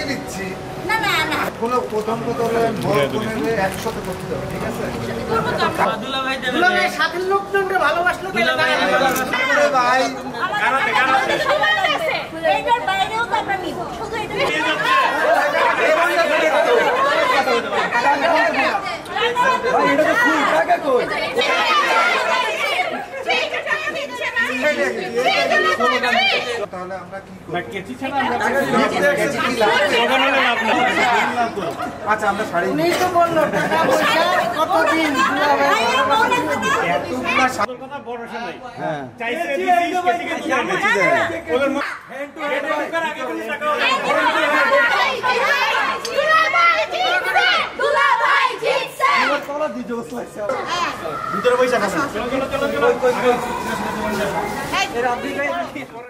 দিচ্ছি। না না না কোনো প্রথম একসাথে করতে হবে, ঠিক আছে? দুলাভাই সাথের লোকজনকে ভালোবাসলো কেন ভাই এইটার বাইরেও তো আমরা নিব শুধু এটা তাহলে আমরা কি করব? আচ্ছা আমরা শাড়ি উনি তো বললো টাকা পয়সা কতদিন দুলাভাই এতগুলা কথা ভরসা নাই। হ্যাঁ চাইছে দিছিস কেটে কেটে ওদের হ্যান্ড টু হ্যান্ড ঢোকার আগে কোনো টাকা দুলাভাই জিতছে তোলা দি জোস লাগছে ভিতরে পয়সা খাবেন চলো চলো চলো চলো